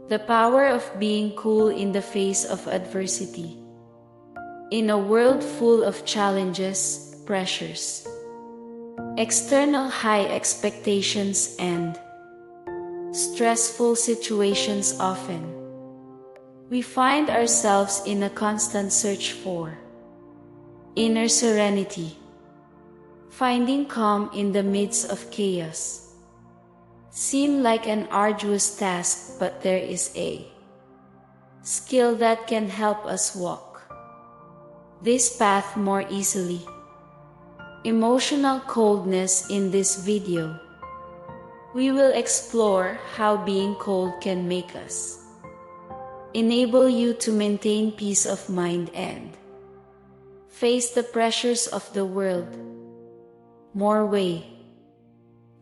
The power of being cool in the face of adversity. In a world full of challenges, pressures, external high expectations and stressful situations often, we find ourselves in a constant search for inner serenity. Finding calm in the midst of chaos seems like an arduous task, but there is a skill that can help us walk this path more easily. Emotional coldness. In this video, we will explore how being cold can make us enable you to maintain peace of mind and face the pressures of the world more way.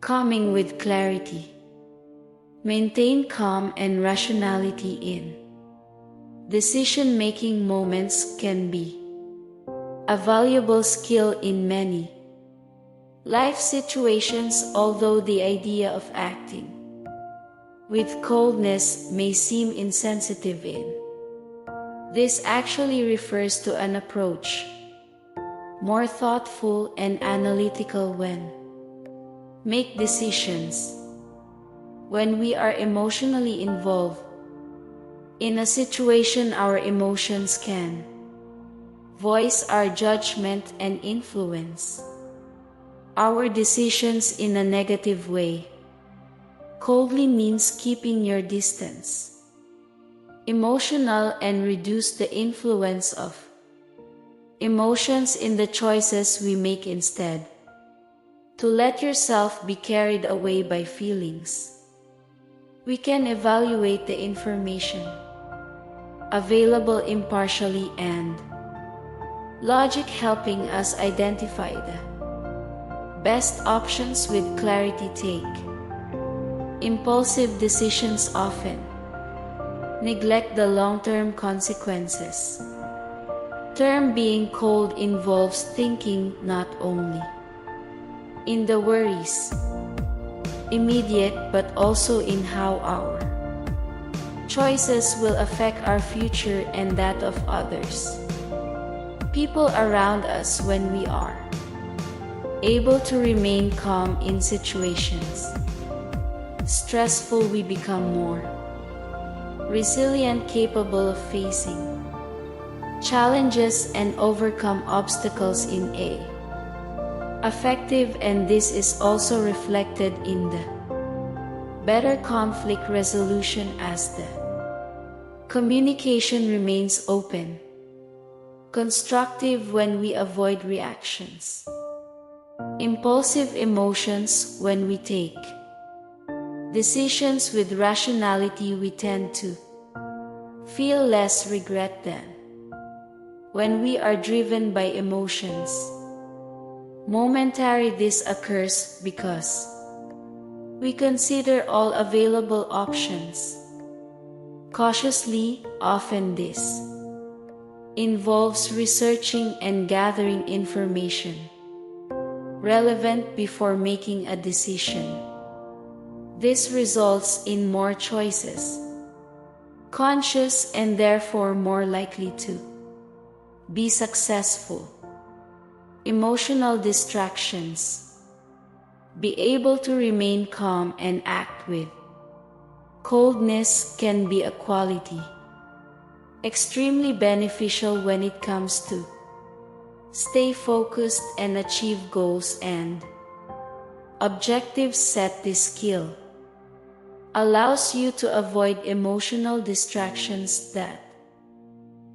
Calming with clarity. Maintain calm and rationality in decision-making moments can be a valuable skill in many life situations. Although the idea of acting with coldness may seem insensitive, this actually refers to an approach more thoughtful and analytical when make decisions. When we are emotionally involved in a situation, our emotions can voice our judgment and influence our decisions in a negative way. Coldly means keeping your distance, emotional, and reduce the influence of emotions in the choices we make. Instead, to let yourself be carried away by feelings, we can evaluate the information available impartially and logic, helping us identify the best options with clarity. Take impulsive decisions often neglect the long-term consequences. Term being cold involves thinking not only in the worries immediate, but also in how our choices will affect our future and that of others, people around us. When we are able to remain calm in situations stressful, we become more resilient, capable of facing challenges and overcome obstacles in a effective, and this is also reflected in the better conflict resolution as the communication remains open, constructive. When we avoid reactions, impulsive emotions. When we take decisions with rationality, we tend to feel less regret than when we are driven by emotions. Momentary. This occurs because we consider all available options cautiously. Often this involves researching and gathering information relevant before making a decision. This results in more choices, conscious and therefore more likely to be successful. Emotional distractions. Be able to remain calm and act with coldness can be a quality extremely beneficial when it comes to stay focused and achieve goals and objectives set. This skill allows you to avoid emotional distractions that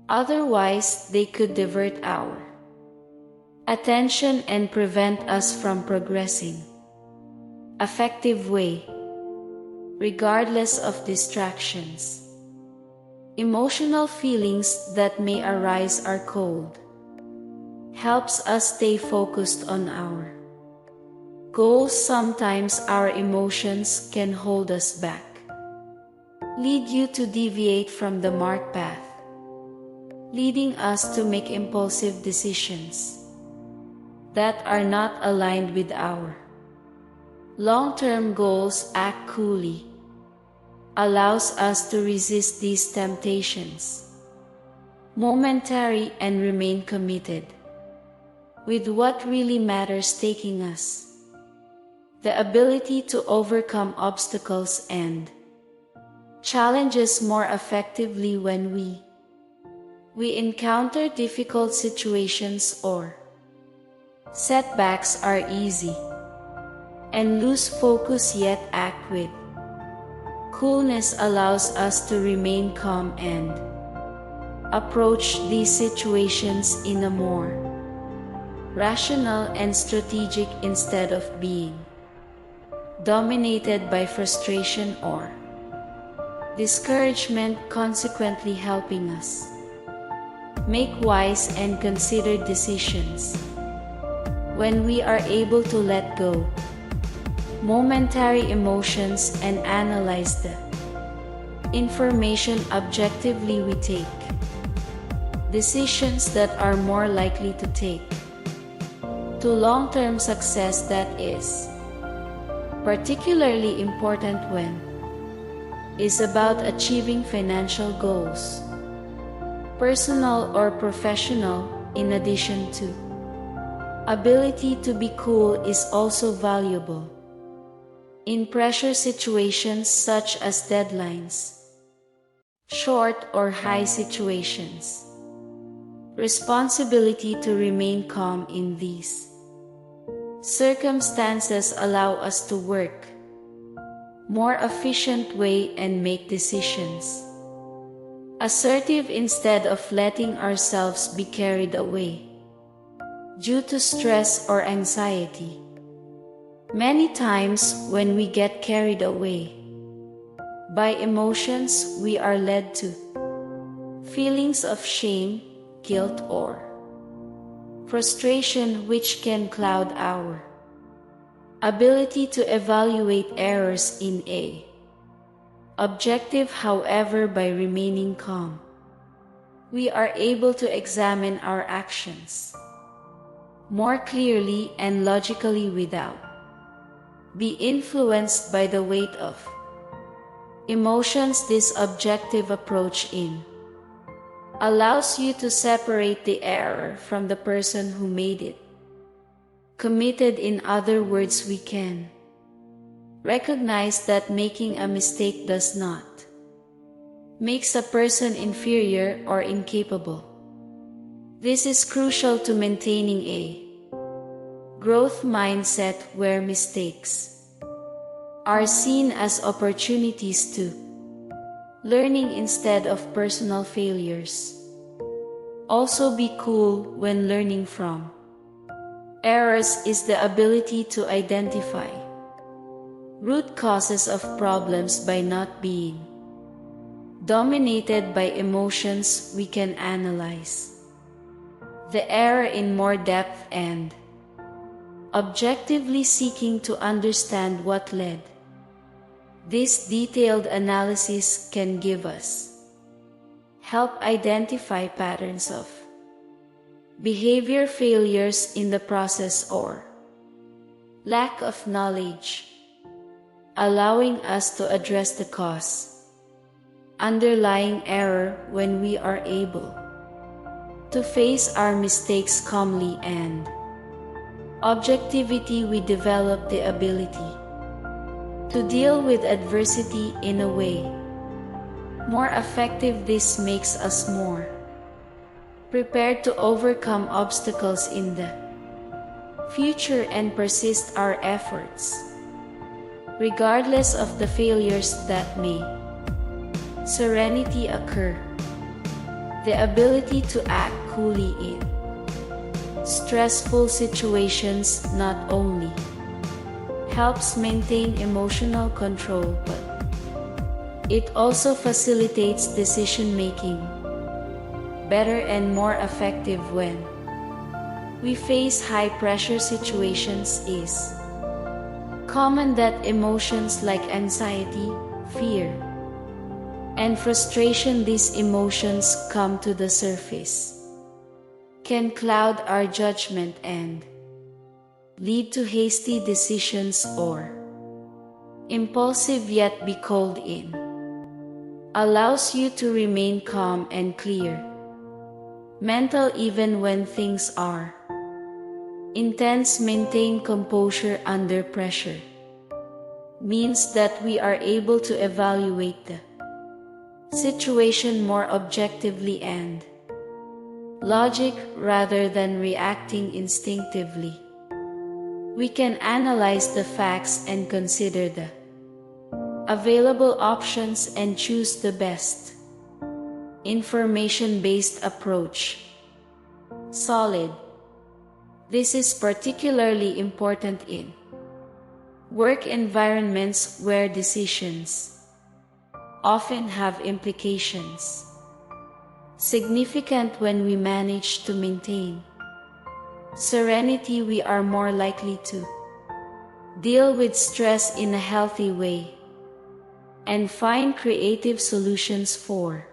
otherwise they could divert our attention and prevent us from progressing effective way. Regardless of distractions, emotional feelings that may arise are cold helps us stay focused on our goals. Sometimes our emotions can hold us back, lead you to deviate from the marked path, leading us to make impulsive decisions that are not aligned with our long-term goals. Act coolly. allows us to resist these temptations, momentary, and remain committed with what really matters taking us. The ability to overcome obstacles and challenges more effectively when we encounter difficult situations or setbacks are easy and lose focus, yet act with coolness allows us to remain calm and approach these situations in a more rational and strategic instead of being dominated by frustration or discouragement, consequently helping us make wise and considered decisions. When we are able to let go momentary emotions and analyze the information objectively, we take decisions that are more likely to take to long-term success. That is particularly important when is about achieving financial goals, personal or professional. In addition to ability to be cool is also valuable in pressure situations such as deadlines, short or high situations. Responsibility to remain calm in these circumstances allow us to work more efficient way and make decisions assertive instead of letting ourselves be carried away due to stress or anxiety. Many times when we get carried away by emotions, we are led to feelings of shame, guilt, or frustration, which can cloud our ability to evaluate errors in a objective. However, by remaining calm, we are able to examine our actions more clearly and logically without be influenced by the weight of emotions. This objective approach allows you to separate the error from the person who made it committed. In other words, we can recognize that making a mistake does not makes a person inferior or incapable. This is crucial to maintaining a growth mindset where mistakes are seen as opportunities to learning instead of personal failures. Also, be cool when learning from errors is the ability to identify root causes of problems by not being dominated by emotions. We can analyze the error in more depth and objectively seeking to understand what led. This detailed analysis can give us help identify patterns of behavior, failures in the process, or lack of knowledge, allowing us to address the cause underlying error. When we are able to face our mistakes calmly and objectivity, we develop the ability to deal with adversity in a way more effective. This makes us more prepared to overcome obstacles in the future and persist our efforts regardless of the failures that may serenity occur. The ability to act coolly in stressful situations not only helps maintain emotional control, but it also facilitates decision-making better and more effective when we face high-pressure situations. Is common that emotions like anxiety, fear, and frustration, these emotions come to the surface, can cloud our judgment and lead to hasty decisions or impulsive, yet be called in allows you to remain calm and clear. Mental even when things are intense. Maintain composure under pressure. Means that we are able to evaluate the situation more objectively and logic rather than reacting instinctively. We can analyze the facts and consider the available options and choose the best information-based approach. Solid. This is particularly important in work environments where decisions often have implications. Significant. When we manage to maintain serenity, we are more likely to deal with stress in a healthy way and find creative solutions for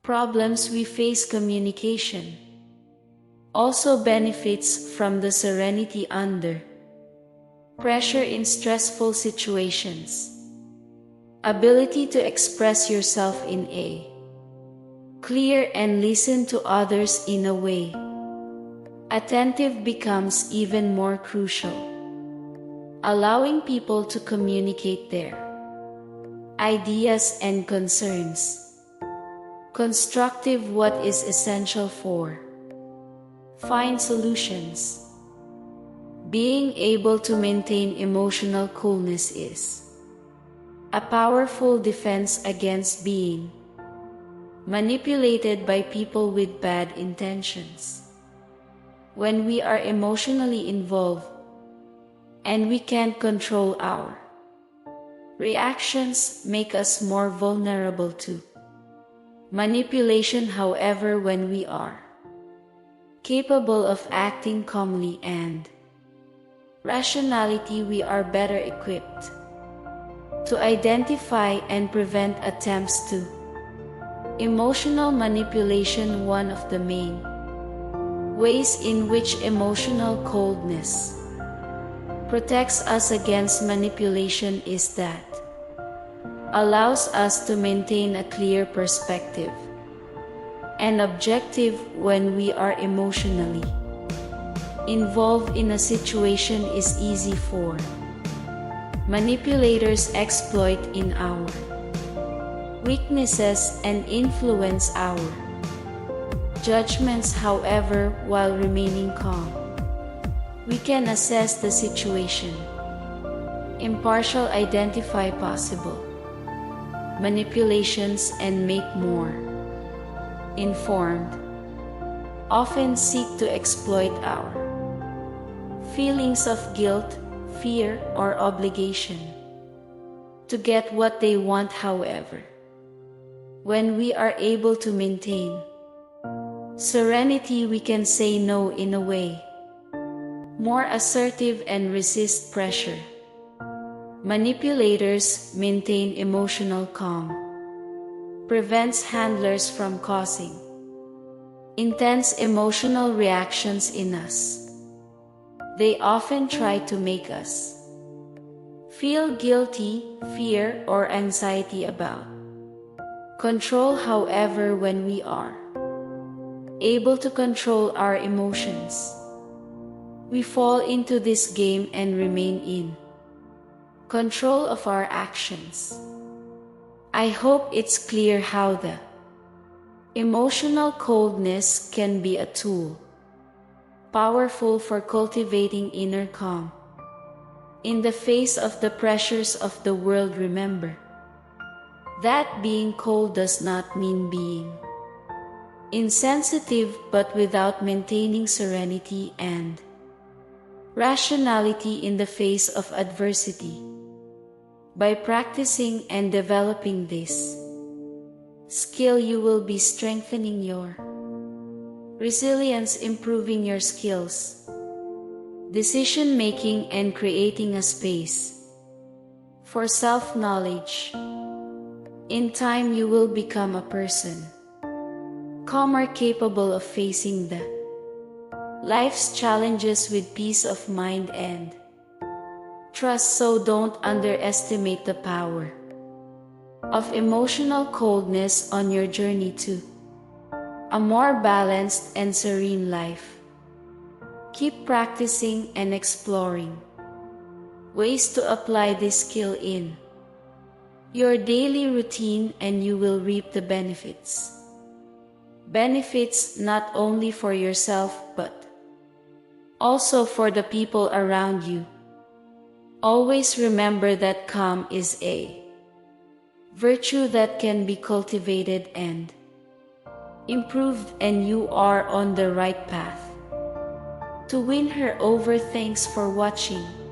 problems we face. Communication also benefits from the serenity under pressure in stressful situations. Ability to express yourself in a clear and listen to others in a way attentive becomes even more crucial. Allowing people to communicate their ideas and concerns. Constructive. What is essential for find solutions. Being able to maintain emotional coolness is a powerful defense against being manipulated by people with bad intentions. When we are emotionally involved and we can't control our reactions, make us more vulnerable to manipulation. However, when we are capable of acting calmly and rationality, we are better equipped to identify and prevent attempts to emotional manipulation. One of the main ways in which emotional coldness protects us against manipulation is that allows us to maintain a clear perspective and objective. When we are emotionally involved in a situation, is easy for manipulators exploit in our weaknesses and influence our judgments. However, while remaining calm, we can assess the situation impartial, identify possible manipulations, and make more informed. Often seek to exploit our feelings of guilt, fear, or obligation to get what they want. However, when we are able to maintain serenity, we can say no in a way more assertive and resist pressure. Manipulators maintain emotional calm, prevents handlers from causing intense emotional reactions in us. They often try to make us feel guilty, fear, or anxiety about control. However, when we are able to control our emotions, we fall into this game and remain in control of our actions. I hope it's clear how the emotional coldness can be a tool powerful for cultivating inner calm in the face of the pressures of the world. Remember that being cold does not mean being insensitive, but without maintaining serenity and rationality in the face of adversity. By practicing and developing this skill, you will be strengthening your resilience, improving your skills, decision-making, and creating a space for self-knowledge. In time, you will become a person calmer, capable of facing the life's challenges with peace of mind and trust. So don't underestimate the power of emotional coldness on your journey to a more balanced and serene life. Keep practicing and exploring ways to apply this skill in your daily routine, and you will reap the benefits. Benefits not only for yourself but also for the people around you. Always remember that calm is a virtue that can be cultivated and improved, and you are on the right path to win her over. Thanks for watching.